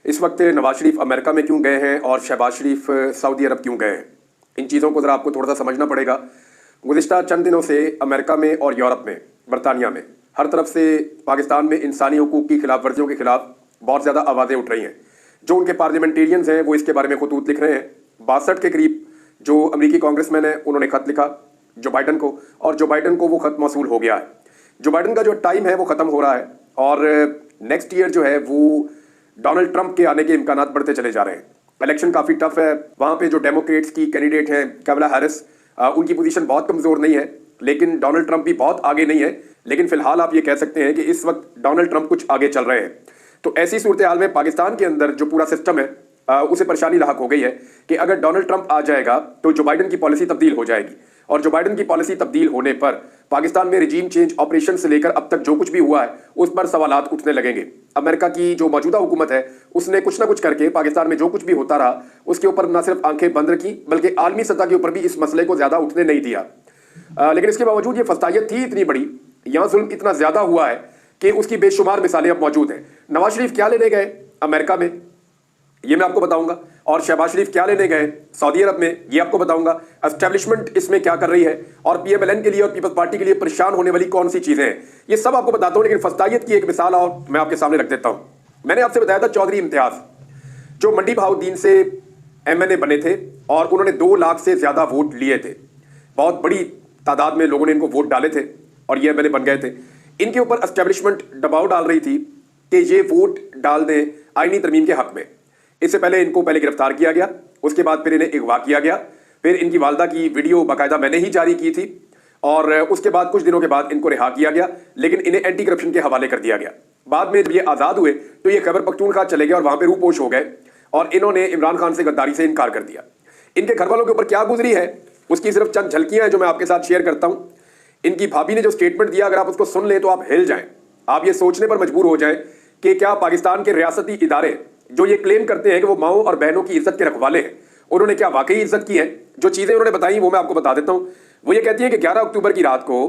اس وقت نواز شریف امریکہ میں کیوں گئے ہیں اور شہباز شریف سعودی عرب کیوں گئے ہیں، ان چیزوں کو ذرا آپ کو تھوڑا سا سمجھنا پڑے گا۔ گزشتہ چند دنوں سے امریکہ میں اور یورپ میں، برطانیہ میں، ہر طرف سے پاکستان میں انسانی حقوق کی خلاف ورزیوں کے خلاف بہت زیادہ آوازیں اٹھ رہی ہیں۔ جو ان کے پارلیمنٹیرینز ہیں وہ اس کے بارے میں خطوط لکھ رہے ہیں۔ 62 کے قریب جو امریکی کانگریس مین ہیں انہوں نے خط لکھا جو بائیڈن کو، اور جو بائیڈن کو وہ خط موصول ہو گیا ہے۔ جو بائیڈن کا جو ٹائم ہے وہ ختم ہو رہا ہے اور نیکسٹ ایئر جو ہے وہ ڈونلڈ ٹرمپ کے آنے کے امکانات بڑھتے چلے جا رہے ہیں۔ الیکشن کافی ٹف ہے، وہاں پہ جو ڈیموکریٹس کی کینڈیڈیٹ ہیں کیملا ہیرس، ان کی پوزیشن بہت کمزور نہیں ہے، لیکن ڈونلڈ ٹرمپ بھی بہت آگے نہیں ہے، لیکن فی الحال آپ یہ کہہ سکتے ہیں کہ اس وقت ڈونلڈ ٹرمپ کچھ آگے چل رہے ہیں۔ تو ایسی صورتحال میں پاکستان کے اندر جو پورا سسٹم ہے اسے پریشانی لاحق ہو گئی ہے کہ اگر ڈونلڈ ٹرمپ آ جائے گا تو جو بائیڈن کی پالیسی تبدیل ہو جائے گی، اور جو بائیڈن کی پالیسی تبدیل ہونے پر پاکستان میں رجیم چینج آپریشن سے لے کر اب تک جو کچھ بھی ہوا ہے اس پر سوالات اٹھنے لگیں گے۔ امریکہ کی جو موجودہ حکومت ہے اس نے کچھ نہ کچھ کر کے پاکستان میں جو کچھ بھی ہوتا رہا اس کے اوپر نہ صرف آنکھیں بند رکھی بلکہ عالمی سطح کے اوپر بھی اس مسئلے کو زیادہ اٹھنے نہیں دیا۔ لیکن اس کے باوجود یہ فسطائیت تھی اتنی بڑی، یہاں ظلم اتنا زیادہ ہوا ہے کہ اس کی بے شمار مثالیں اب موجود ہیں۔ نواز شریف کیا لینے گئے امریکہ میں یہ میں آپ کو بتاؤں گا، اور شہباز شریف کیا لینے گئے سعودی عرب میں یہ آپ کو بتاؤں گا۔ اسٹیبلشمنٹ اس میں کیا کر رہی ہے اور پی ایم ایل این کے لیے اور پیپلز پارٹی کے لیے پریشان ہونے والی کون سی چیزیں ہیں، یہ سب آپ کو بتاتا ہوں۔ لیکن فسطائیت کی ایک مثال اور میں آپ کے سامنے رکھ دیتا ہوں۔ میں نے آپ سے بتایا تھا چودھری امتیاز جو منڈی بہاؤدین سے ایم این اے بنے تھے اور انہوں نے 2 لاکھ سے زیادہ ووٹ لیے تھے، بہت بڑی تعداد میں لوگوں نے ان کو ووٹ ڈالے تھے اور یہ ایم این اے بن گئے تھے۔ ان کے اوپر اسٹیبلشمنٹ دباؤ ڈال رہی تھی کہ یہ ووٹ ڈال دیں آئینی ترمیم کے حق میں۔ اس سے پہلے ان کو گرفتار کیا گیا، اس کے بعد پھر انہیں اغوا کیا گیا، پھر ان کی والدہ کی ویڈیو باقاعدہ میں نے ہی جاری کی تھی، اور اس کے بعد کچھ دنوں کے بعد ان کو رہا کیا گیا، لیکن انہیں اینٹی کرپشن کے حوالے کر دیا گیا۔ بعد میں جب یہ آزاد ہوئے تو یہ خیبر پختونخوا چلے گئے اور وہاں پہ روپوش ہو گئے اور انہوں نے عمران خان سے غداری سے انکار کر دیا۔ ان کے گھر والوں کے اوپر کیا گزری ہے اس کی صرف چند جھلکیاں ہیں جو میں آپ کے ساتھ شیئر کرتا ہوں۔ ان کی بھابھی نے جو سٹیٹمنٹ دیا اگر آپ اس کو سن لیں تو آپ ہل جائیں، آپ یہ سوچنے پر مجبور ہو جائیں کہ کیا پاکستان کے ریاستی ادارے جو یہ کلیم کرتے ہیں کہ وہ ماؤں اور بہنوں کی عزت کے رکھوالے ہیں انہوں نے کیا واقعی عزت کی ہے؟ جو چیزیں انہوں نے بتائیں وہ میں آپ کو بتا دیتا ہوں۔ وہ یہ کہتی ہیں کہ 11 اکتوبر کی رات کو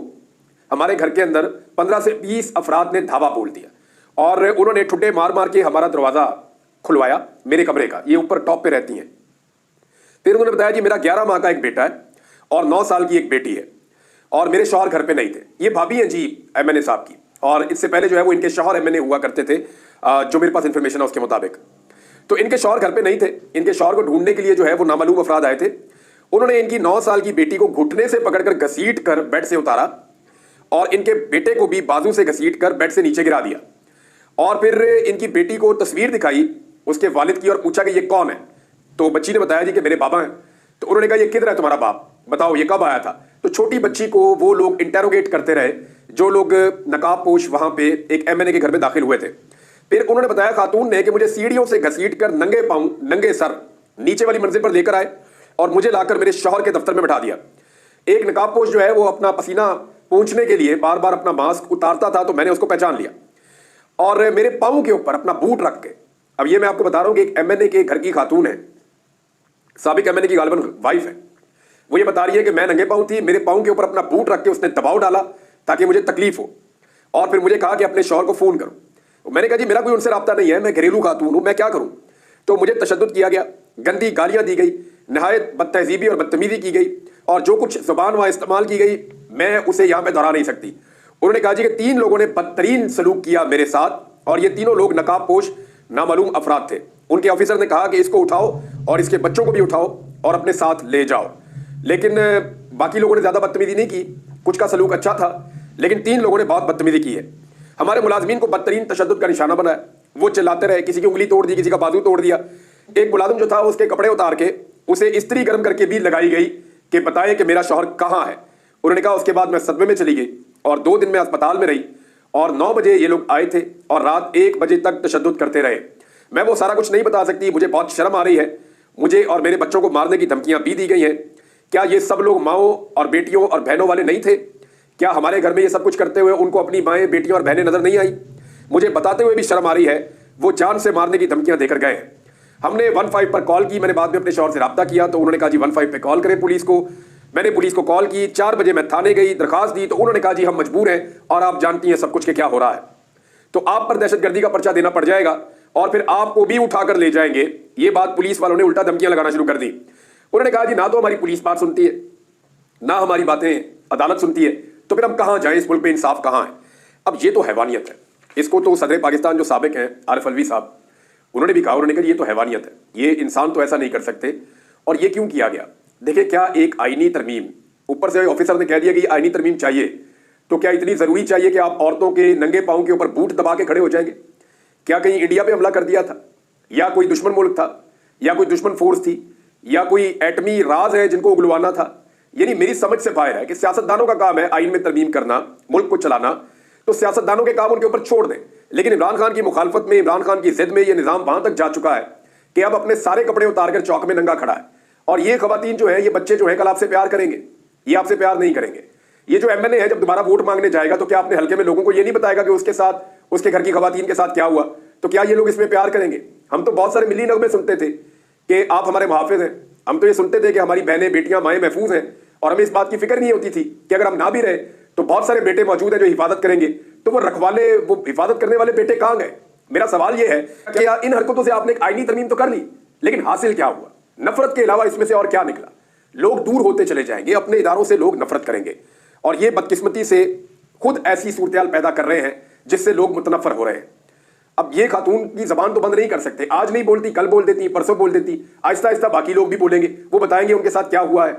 ہمارے گھر کے اندر 15 سے 20 افراد نے دھاوا بول دیا اور انہوں نے ٹھڈے مار مار کے ہمارا دروازہ کھلوایا میرے کمرے کا، یہ اوپر ٹاپ پہ رہتی ہیں۔ پھر انہوں نے بتایا کہ میرا 11 ماہ کا ایک بیٹا ہے اور 9 سال کی ایک بیٹی ہے اور میرے شوہر گھر پہ نہیں تھے۔ یہ بھابھی ہیں جی ایم این اے صاحب کی، اور اس سے پہلے جو ہے وہ ان کے شوہر ایم این اے ہوا کرتے تھے جو میرے پاس انفارمیشن ہے اس کے مطابق۔ تو ان کے شوہر گھر پہ نہیں تھے، ان کے شوہر کو ڈھونڈنے کے لیے جو ہے وہ نامعلوم افراد آئے تھے۔ انہوں نے ان کی 9 سال کی بیٹی کو گھٹنے سے پکڑ کر گھسیٹ کر بیڈ سے اتارا اور ان کے بیٹے کو بھی بازو سے گھسیٹ کر بیڈ سے نیچے گرا دیا، اور پھر ان کی بیٹی کو تصویر دکھائی اس کے والد کی اور پوچھا کہ یہ کون ہے؟ تو بچی نے بتایا جی کہ میرے بابا ہیں۔ تو انہوں نے کہا یہ کدھر ہے تمہارا باپ، بتاؤ یہ کب آیا تھا؟ تو چھوٹی بچی کو وہ لوگ انٹیروگیٹ کرتے رہے جو لوگ نقاب پوش وہاں پہ ایک ایم این اے کے گھر میں داخل ہوئے تھے۔ پھر انہوں نے بتایا خاتون نے کہ مجھے سیڑھیوں سے گھسیٹ کر ننگے پاؤں ننگے سر نیچے والی منزل پر لے کر آئے اور مجھے لا کر میرے شوہر کے دفتر میں بٹھا دیا۔ ایک نقاب پوش جو ہے وہ اپنا پسینہ پونچھنے کے لیے بار بار اپنا ماسک اتارتا تھا تو میں نے اس کو پہچان لیا، اور میرے پاؤں کے اوپر اپنا بوٹ رکھ کے، اب یہ میں آپ کو بتا رہا ہوں کہ ایک ایم این اے کے گھر کی خاتون ہے، سابق ایم این اے کی غالباً وائف ہے، وہ یہ بتا رہی ہے کہ میں ننگے پاؤں تھی، میرے پاؤں کے اوپر اپنا بوٹ رکھ کے اس نے دباؤ ڈالا تاکہ مجھے تکلیف ہو، اور پھر مجھے کہا کہ اپنے شوہر کو فون کرو۔ میں نے کہا جی میرا کوئی ان سے رابطہ نہیں ہے، میں گھریلو خاتون ہوں، میں کیا کروں؟ تو مجھے تشدد کیا گیا، گندی گالیاں دی گئی، نہایت بدتہذیبی اور بدتمیزی کی گئی، اور جو کچھ زبان وہاں استعمال کی گئی میں اسے یہاں پہ دہرا نہیں سکتی۔ انہوں نے کہا جی کہ 3 لوگوں نے بدترین سلوک کیا میرے ساتھ، اور یہ تینوں لوگ نقاب پوش نامعلوم افراد تھے۔ ان کے آفیسر نے کہا کہ اس کو اٹھاؤ اور اس کے بچوں کو بھی اٹھاؤ اور اپنے ساتھ لے جاؤ، لیکن باقی لوگوں نے زیادہ بدتمیزی نہیں کی، کچھ کا سلوک اچھا تھا، لیکن 3 لوگوں نے بہت بدتمیزی کی ہے۔ ہمارے ملازمین کو بدترین تشدد کا نشانہ بنایا، وہ چلاتے رہے، کسی کی انگلی توڑ دی، کسی کا بازو توڑ دیا۔ ایک ملازم جو تھا اس کے کپڑے اتار کے اسے استری گرم کر کے بھی لگائی گئی کہ بتائے کہ میرا شوہر کہاں ہے۔ انہوں نے کہا اس کے بعد میں صدمے میں چلی گئی اور 2 دن میں اسپتال میں رہی، اور 9 بجے یہ لوگ آئے تھے اور رات 1 بجے تک تشدد کرتے رہے۔ میں وہ سارا کچھ نہیں بتا سکتی، مجھے بہت شرم آ رہی ہے، مجھے اور میرے بچوں کو مارنے کی دھمکیاں بھی دی گئی ہیں۔ کیا یہ سب لوگ ماؤں اور بیٹیوں اور بہنوں والے نہیں تھے؟ کیا ہمارے گھر میں یہ سب کچھ کرتے ہوئے ان کو اپنی مائیں بیٹیاں اور بہنیں نظر نہیں آئی؟ مجھے بتاتے ہوئے بھی شرم آ رہی ہے، وہ جان سے مارنے کی دھمکیاں دے کر گئے ہیں۔ ہم نے 15 پر کال کی، میں نے بعد میں اپنے شوہر سے رابطہ کیا تو انہوں نے کہا جی 15 پہ کال کریں پولیس کو۔ میں نے پولیس کو کال کی، 4 بجے میں تھانے گئی، درخواست دی تو انہوں نے کہا جی ہم مجبور ہیں اور آپ جانتی ہیں سب کچھ کہ کیا ہو رہا ہے، تو آپ پر دہشت گردی کا پرچہ دینا پڑ جائے گا और फिर आपको भी उठाकर ले जाएंगे। ये बात पुलिस वालों ने उल्टा धमकियां लगाना शुरू कर दी। उन्होंने कहा जी ना तो हमारी पुलिस बात सुनती है, ना हमारी बातें अदालत सुनती है, तो फिर हम कहां जाएं, इस मुल्क में इंसाफ कहां है। अब ये तो हैवानियत है। इसको तो सदर पाकिस्तान जो साबिक हैं आरिफ अलवी साहब, उन्होंने भी कहा, उन्होंने कहा ये तो हैवानियत है, ये इंसान तो ऐसा नहीं कर सकते। और ये क्यों किया गया? देखिए, क्या एक आईनी तरमीम, ऊपर से ऑफिसर ने कह दिया कि ये आईनी तरमीम चाहिए, तो क्या इतनी जरूरी चाहिए कि आप औरतों के नंगे पांव के ऊपर बूट दबा के खड़े हो जाएंगे? क्या कहीं इंडिया पे हमला कर दिया था, या कोई दुश्मन मुल्क था, या कोई दुश्मन फोर्स थी, या कोई एटमी राज है जिनको उगलवाना था? यानी मेरी समझ से बाहर है कि सियासतदानों का काम है आइन में तरमीम करना, मुल्क को चलाना, तो सियासतदानों के काम उनके ऊपर छोड़ दें। लेकिन इमरान खान की मुखालफत में, इमरान खान की जिद में, ये निजाम वहां तक जा चुका है कि अब अपने सारे कपड़े उतार कर चौक में नंगा खड़ा है। और ये खवातीन जो है, ये बच्चे जो है, कल आपसे प्यार करेंगे, ये आपसे प्यार नहीं करेंगे। ये जो एमएनए है, जब दोबारा वोट मांगने जाएगा तो क्या अपने हल्के में लोगों को ये नहीं बताएगा कि उसके साथ, उसके घर की खवातीन के साथ क्या हुआ? तो क्या ये लोग इसमें प्यार करेंगे? हम तो बहुत सारे मिली नगमे सुनते थे कि आप हमारे मुहाफिज हैं, हम तो ये सुनते थे कि हमारी बहनें, बेटियां, माएँ महफूज हैं, और हमें इस बात की फिक्र नहीं होती थी कि अगर हम ना भी रहे तो बहुत सारे बेटे मौजूद हैं जो हिफाजत करेंगे। तो वो रखवाले, वो हिफाजत करने वाले बेटे कहां गए? मेरा सवाल ये है कि इन हरकतों से आपने एक आईनी तरमीम तो कर ली, लेकिन हासिल क्या हुआ? नफरत के अलावा इसमें से और क्या निकला? लोग दूर होते चले जाएंगे, अपने इदारों से लोग नफरत करेंगे, और ये बदकिस्मती से खुद ऐसी सूरत पैदा कर रहे हैं जिससे लोग मुतनफर हो रहे हैं। अब ये खातून की जबान तो बंद नहीं कर सकते, आज नहीं बोलती, कल बोल देती, परसों बोल देती, आहिस्ता आहिस्ता बाकी लोग भी बोलेंगे, वो बताएंगे उनके साथ क्या हुआ है।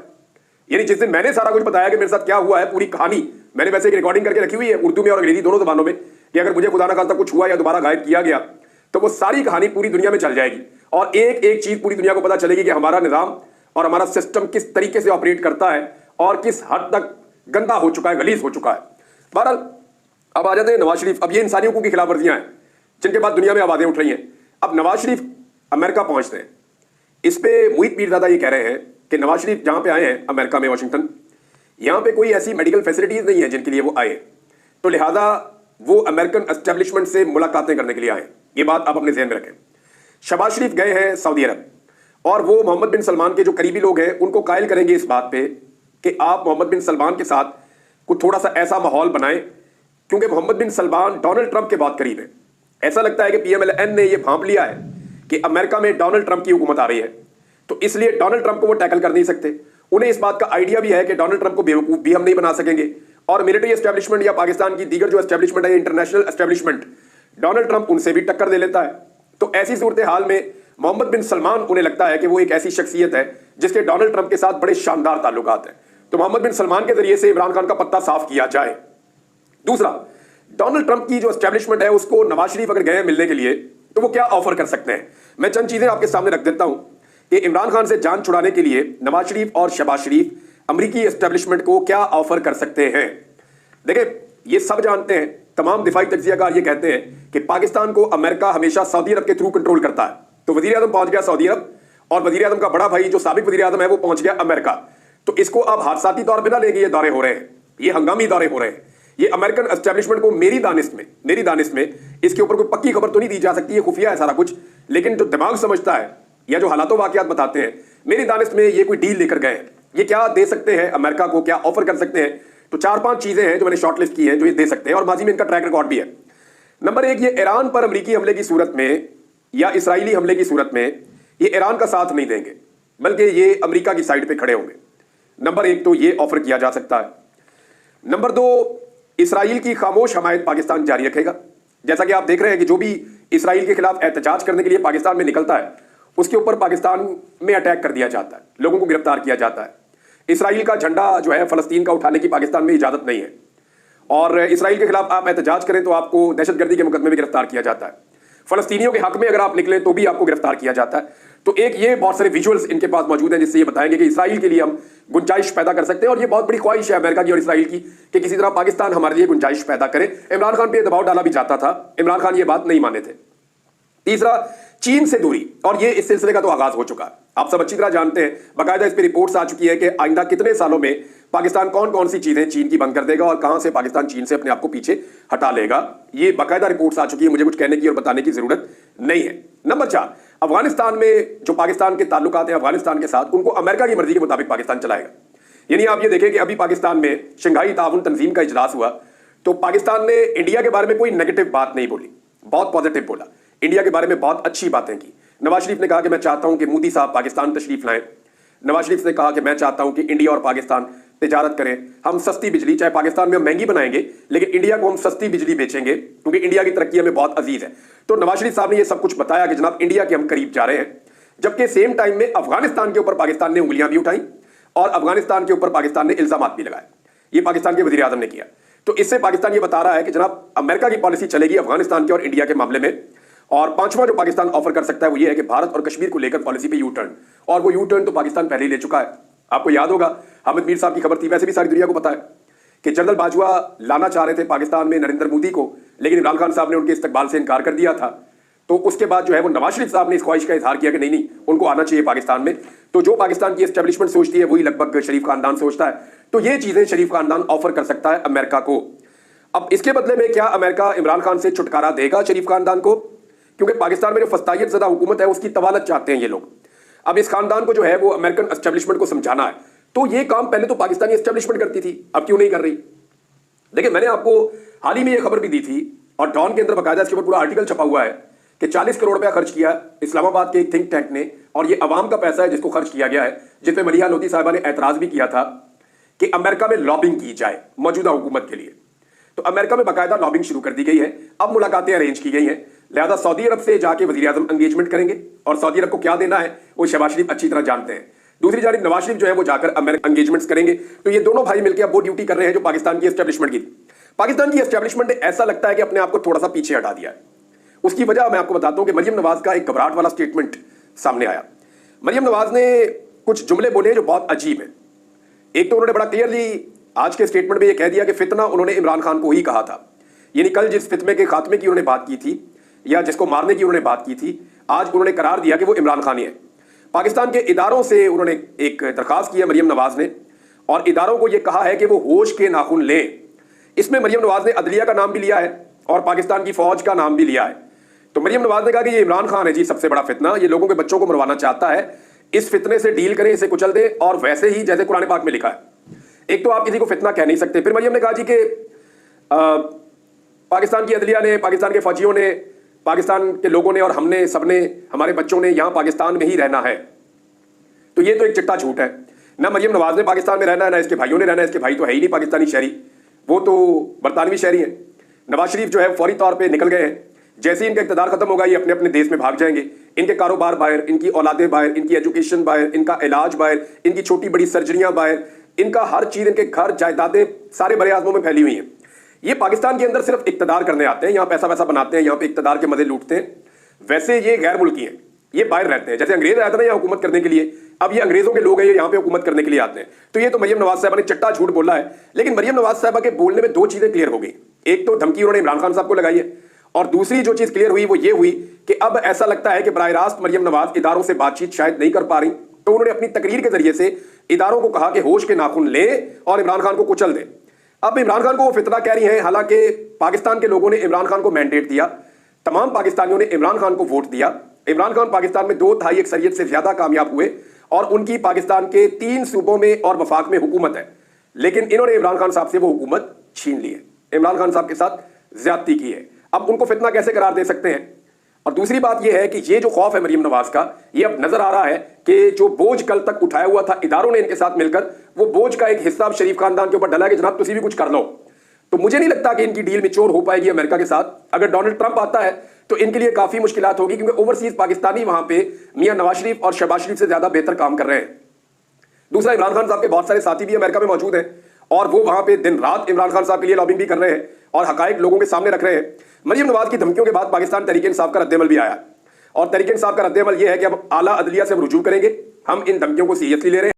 यानी जिस दिन मैंने सारा कुछ बताया कि मेरे साथ क्या हुआ है, पूरी कहानी मैंने वैसे एक रिकॉर्डिंग करके रखी हुई है उर्दू में और अंग्रेजी दोनों जबानों में, कि अगर मुझे खुदा ना खास्ता कुछ हुआ या दोबारा गायब किया गया तो वो सारी कहानी पूरी दुनिया में चल जाएगी, और एक एक चीज पूरी दुनिया को पता चलेगी कि हमारा निजाम और हमारा सिस्टम किस तरीके से ऑपरेट करता है और किस हद तक गंदा हो चुका है, गलीज हो चुका है। बहरहाल अब आ जाते हैं नवाज शरीफ। अब ये इंसानी हकूक की खिलाफ वर्जियां हैं जिनके बाद दुनिया में आवाजें उठ रही हैं। अब नवाज शरीफ अमेरिका पहुंचते हैं, इस पे मुहित पीरजादा ये कह रहे हैं कि नवाज शरीफ जहां पे आए हैं अमेरिका में, वाशिंगटन, यहां पे कोई ऐसी मेडिकल फैसिलिटीज नहीं है जिनके लिए वो आए, तो लिहाजा वो अमेरिकन एस्टेब्लिशमेंट से मुलाकातें करने के लिए आए। ये बात आप अपने ज़हन में रखें। शहबाज शरीफ गए हैं सऊदी अरब, और वो मोहम्मद बिन सलमान के जो करीबी लोग हैं उनको कायल करेंगे इस बात पे कि आप मोहम्मद बिन सलमान के साथ कुछ थोड़ा सा ऐसा माहौल बनाएं, क्योंकि मोहम्मद बिन सलमान डोनाल्ड ट्रंप के बहुत करीब है। ऐसा लगता है कि पीएमएलएन ने ये भांप लिया है कि अमेरिका में डोनाल्ड ट्रंप की हुकूमत आ रही है, तो इसलिए डोनाल्ड ट्रंप को वो टैकल कर नहीं सकते। उन्हें इस बात का आइडिया भी है कि डोनाल्ड ट्रंप को बेवकूफ भी हम नहीं बना सकेंगे, और मिलिट्री एस्टेब्लिशमेंट या पाकिस्तान की दीगर जो एस्टेब्लिशमेंट है, इंटरनेशनल एस्टेब्लिशमेंट, डोनाल्ड ट्रंप उनसे भी टक्कर दे लेता है। तो ऐसी सूरत हाल में मोहम्मद बिन सलमान, उन्हें लगता है कि वो एक ऐसी शख्सियत है जिसके डोनाल्ड ट्रंप के साथ बड़े शानदार ताल्लुकात हैं, तो मोहम्मद बिन सलमान के जरिए से इमरान खान का पत्ता साफ किया जाए। दूसरा, डोनाल्ड ट्रंप की जो एस्टेब्लिशमेंट है उसको नवाज शरीफ अगर गए मिलने के लिए तो वो क्या ऑफर कर सकते हैं? मैं चंद चीजें आपके सामने रख देता हूं कि इमरान खान से जान छुड़ाने के लिए नवाज शरीफ और शहबाज शरीफ अमरीकी एस्टेब्लिशमेंट को क्या ऑफर कर सकते हैं। देखिए, ये सब जानते हैं, तमाम दिफाई तज्जियाकार ये कहते हैं कि पाकिस्तान को अमेरिका हमेशा सऊदी अरब के थ्रू कंट्रोल करता है। तो वजीर आजम पहुंच गया सऊदी अरब, और वजीर आजम का बड़ा भाई जो साबिक वजीर आजम है वो पहुंच गया अमेरिका। तो इसको अब हादसाती तौर पर ना लेंगे, ये दौरे हो रहे हैं, ये हंगामी दौरे हो रहे हैं। ये अमेरिकन एस्टेब्लिशमेंट को मेरी दानिश में इसके ऊपर कोई पक्की खबर तो नहीं दी जा सकती, ये खुफिया है सारा कुछ, लेकिन जो दिमाग समझता है या जो हालातों वाकयात बताते हैं, मेरी दानिश में ये कोई डील लेकर गए हैं। ये क्या दे सकते हैं अमेरिका को, क्या ऑफर कर सकते हैं? तो 4-5 चीजें हैं जो मैंने शॉर्टलिस्ट की हैं जो ये दे सकते हैं, और माजी में इनका ट्रैक रिकॉर्ड भी है। नंबर 1, ये ईरान पर अमेरिकी हमले की सूरत में या इसराइली हमले की सूरत में ये ईरान का साथ नहीं देंगे, बल्कि ये अमेरिका की साइड पे खड़े होंगे। नंबर 1 तो ये ऑफर किया जा सकता है। नंबर 2, इसराइल की खामोश हमायत पाकिस्तान जारी रखेगा। जैसा कि आप देख रहे हैं कि जो भी इसराइल के खिलाफ एहतजाज करने के लिए पाकिस्तान में निकलता है उसके ऊपर पाकिस्तान में अटैक कर दिया जाता है, लोगों को गिरफ्तार किया जाता है। इसराइल का झंडा जो है फलस्तीन का उठाने की पाकिस्तान में इजाजत नहीं है, और इसराइल के खिलाफ आप एहतजाज करें तो आपको दहशतगर्दी के मुकदमे में गिरफ्तार किया जाता है। फलस्तीनियों के हक में अगर आप निकले तो भी आपको गिरफ्तार किया जाता है। तो एक ये बहुत सारे विजुअल्स इनके पास मौजूद हैं जिससे ये बताएंगे कि इसराइल के लिए हम गुंजाइश पैदा कर सकते हैं, और ये बहुत बड़ी ख्वाहिश है अमेरिका की और इसराइल की कि किसी तरह पाकिस्तान हमारे लिए गुंजाइश पैदा करे। इमरान खान पे दबाव डाला भी जाता था, इमरान खान ये बात नहीं माने थे। तीसरा, चीन से दूरी, और ये इस सिलसिले का तो आगाज हो चुका है, आप सब अच्छी तरह जानते हैं, बाकायदा इस पर रिपोर्ट्स आ चुकी है कि आइंदा कितने सालों में पाकिस्तान कौन कौन सी चीजें चीन की बंद कर देगा और कहां से पाकिस्तान चीन से अपने आप को पीछे हटा लेगा। ये बाकायदा रिपोर्ट्स आ चुकी है, मुझे कुछ कहने की और बताने की जरूरत नहीं है। नंबर 4, अफगानिस्तान में जो पाकिस्तान के ताल्लुकात हैं अफगानिस्तान के साथ, उनको अमेरिका की मर्जी के मुताबिक पाकिस्तान चलाएगा। यानी आप ये देखें कि अभी पाकिस्तान में शंघाई ताउन तंजीम का इजलास हुआ तो पाकिस्तान ने इंडिया के बारे में कोई नेगेटिव बात नहीं बोली, बहुत पॉजिटिव बोला। इंडिया के बारे में बहुत अच्छी बातें की। नवाज शरीफ ने कहा कि मैं चाहता हूं कि मोदी साहब पाकिस्तान तशरीफ लाएं। नवाज शरीफ ने कहा कि मैं चाहता हूं कि इंडिया और पाकिस्तान तिजारत करें, हम सस्ती बिजली, चाहे पाकिस्तान में हम महंगी बनाएंगे लेकिन इंडिया को हम सस्ती बिजली बेचेंगे क्योंकि इंडिया की तरक्की हमें बहुत अजीज है। तो नवाज शरीफ साहब ने यह सब कुछ बताया कि जनाब इंडिया के हम करीब जा रहे हैं, जबकि सेम टाइम में अफगानिस्तान के ऊपर पाकिस्तान ने उंगलियां भी उठाई और अफगानिस्तान के ऊपर पाकिस्तान ने इल्जाम भी लगाए। ये पाकिस्तान के वजीर आजम ने किया। तो इससे पाकिस्तान ये बता रहा है कि जनाब अमेरिका की पॉलिसी चलेगी अफगानिस्तान के और इंडिया के मामले में। और पांचवा जो पाकिस्तान ऑफर कर सकता है वो ये है कि भारत और कश्मीर को लेकर पॉलिसी पे यू टर्न, और वो यू टर्न तो पाकिस्तान पहले ही ले चुका है। आपको याद होगा हामिद मीर साहब की खबर थी, वैसे भी सारी दुनिया को पता है कि जनरल बाजवा लाना चाह रहे थे पाकिस्तान में नरेंद्र मोदी को, लेकिन इमरान खान साहब ने उनके इस्तकबाल से इनकार कर दिया था। तो उसके बाद जो है वो नवाज शरीफ साहब ने इस ख्वाहिश का इजहार किया कि नहीं नहीं उनको आना चाहिए पाकिस्तान में। तो जो पाकिस्तान की एस्टेब्लिशमेंट सोचती है वही लगभग शरीफ खानदान सोचता है। तो ये चीजें शरीफ खानदान ऑफर कर सकता है अमेरिका को। अब इसके बदले में क्या अमेरिका इमरान खान से छुटकारा देगा शरीफ खानदान को? क्योंकि पाकिस्तान में जो फस्तायत ज़दा हुकूमत है उसकी तवालत चाहते हैं ये लोग। अब इस खानदान को जो है वो अमेरिकन एस्टेब्लिशमेंट को समझाना है। तो ये काम पहले तो पाकिस्तानी एस्टेब्लिशमेंट करती थी, अब क्यों नहीं कर रही? लेकिन मैंने आपको हाल ही में ये खबर भी दी थी और डॉन के अंदर बाकायदा इसके ऊपर पूरा आर्टिकल छपा हुआ है कि 40 करोड़ रुपया खर्च किया इस्लामाबाद के एक थिंक टैंक ने, और ये अवाम का पैसा है जिसको खर्च किया गया है, जिसमें मलिहा लोधी साहिबा ने एतराज भी किया था कि अमेरिका में लॉबिंग की जाए मौजूदा हुकूमत के लिए। तो अमेरिका में बाकायदा लॉबिंग शुरू कर दी गई है, अब मुलाकातें अरेंज की गई हैं। लिहाजा सऊदी अरब से जाके वजीर आजम एंगेजमेंट करेंगे और सऊदी अरब को क्या देना है वो शहबाज शरीफ अच्छी तरह जानते हैं। दूसरी जानिब नवाज शरीफ जो है वो जाकर अमेरिका एंगेजमेंट्स करेंगे। तो ये दोनों भाई मिलकर अब वो ड्यूटी कर रहे हैं जो पाकिस्तान की एस्टेब्लिशमेंट की। पाकिस्तान की एस्टेब्लिशमेंट ने ऐसा लगता है कि अपने आप को थोड़ा सा पीछे हटा दिया है। उसकी वजह मैं आपको बताता हूं कि मरियम नवाज का एक घबराहट वाला स्टेटमेंट सामने आया। मरियम नवाज ने कुछ जुमले बोले जो बहुत अजीब है। एक तो उन्होंने बड़ा क्लियरली आज के स्टेटमेंट में यह कह दिया कि फितना उन्होंने इमरान खान को ही कहा था, यानी कल जिस फितने के खात्मे की उन्होंने बात की थी या जिसको मारने की उन्होंने बात की थी, आज उन्होंने करार दिया कि वो इमरान खान ही है। पाकिस्तान के इदारों से उन्होंने एक दरखास्त की है मरियम नवाज ने, और इदारों को यह कहा है कि वो होश के नाखून लें। इसमें मरियम नवाज ने अदलिया का नाम भी लिया है और पाकिस्तान की फौज का नाम भी लिया है। तो मरियम नवाज ने कहा कि ये इमरान खान है जी सबसे बड़ा फितना, ये लोगों के बच्चों को मरवाना चाहता है, इस फितने से डील करें, इसे कुचल दें। और वैसे ही जैसे कुरान पाक में लिखा है, एक तो आप किसी को फितना कह नहीं सकते। फिर मरियम ने कहा जी कि पाकिस्तान की अदलिया ने, पाकिस्तान के फौजियों ने, पाकिस्तान के लोगों ने और हमने सबने, हमारे बच्चों ने यहाँ पाकिस्तान में ही रहना है। तो ये तो एक चिट्टा झूठ है। ना मरियम नवाज ने पाकिस्तान में रहना है, ना इसके भाइयों ने रहना है। इसके भाई तो है ही नहीं पाकिस्तानी शहरी, वो तो बरतानवी शहरी हैं। नवाज शरीफ जो है फौरी तौर पे निकल गए हैं। जैसे ही इनका इक़्तिदार खत्म होगा ये अपने अपने देश में भाग जाएंगे। इनके कारोबार बाहर, इनकी औलादें बाहर, इनकी एजुकेशन बाहर, इनका इलाज बाहर, इनकी छोटी बड़ी सर्जरियां बाहर, इनका हर चीज़, इनके घर जायदादें सारे बड़े आजमों में फैली हुई हैं। ये पाकिस्तान के अंदर सिर्फ इक़्तिदार करने आते हैं, यहाँ पैसा वैसा बनाते हैं, यहाँ पे इक़्तिदार के मजे लूटते हैं। वैसे ये गैर मुल्की हैं, ये बाहर रहते हैं। जैसे अंग्रेज आए थे ना यहाँ हुकूमत करने के लिए, अब ये अंग्रेजों के लोग हैं, ये यहाँ पे हुकूमत करने के लिए आते हैं। तो ये तो मरियम नवाज साहबा ने चट्टा झूठ बोला है। लेकिन मरियम नवाज साहबा के बोलने में दो चीजें क्लियर हो गई। एक तो धमकी उन्होंने इमरान खान साहब को लगाई है, और दूसरी जो चीज क्लियर हुई वो ये हुई कि अब ऐसा लगता है कि बराह रास्त मरियम नवाज इदारों से बातचीत शायद नहीं कर पा रही। तो उन्होंने अपनी तकरीर के जरिए से इदारों को कहा कि होश के नाखून ले और इमरान खान को कुचल दे। अब इमरान खान को वो फितना कह रही हैं, हालांकि पाकिस्तान के लोगों ने इमरान खान को मैंडेट दिया, तमाम पाकिस्तानियों ने इमरान खान को वोट दिया। इमरान खान पाकिस्तान में 2/3 अक्सरियत से ज्यादा कामयाब हुए और उनकी पाकिस्तान के 3 सूबों में और वफाक में हुकूमत है। लेकिन इन्होंने इमरान खान साहब से वो हुकूमत छीन ली है, इमरान खान साहब के साथ ज्यादती की है। अब उनको फितना कैसे करार दे सकते हैं? और दूसरी बात यह है कि ये जो खौफ है मरियम नवाज का, ये अब नजर आ रहा है कि जो बोझ कल तक उठाया हुआ था इदारों ने इनके साथ मिलकर, वो बोझ का एक हिस्सा शरीफ खानदान के ऊपर डला है कि जनाब तुसी भी कुछ कर लो। तो मुझे नहीं लगता कि इनकी डील मैच्योर हो पाएगी अमेरिका के साथ। अगर डोनाल्ड ट्रंप आता है तो इनके लिए काफी मुश्किलात होगी, क्योंकि ओवरसीज पाकिस्तानी वहां पे मियां नवाज शरीफ और शहबाज शरीफ से ज्यादा बेहतर काम कर रहे हैं। दूसरा, इमरान खान साहब के बहुत सारे साथी भी अमेरिका में मौजूद हैं और वो वहां पे दिन रात इमरान खान साहब के लिए लॉबिंग भी कर रहे हैं और हकायक लोगों के सामने रख रहे हैं। मरियम नवाज की धमकियों के बाद पाकिस्तान तहरीक-ए-इंसाफ का रद्देअमल भी आया, और तहरीक-ए-इंसाफ का रद्देअमल यह है कि अब आला अदलिया से हम रुजू करेंगे, हम इन धमकियों को सीरियसली ले रहे हैं।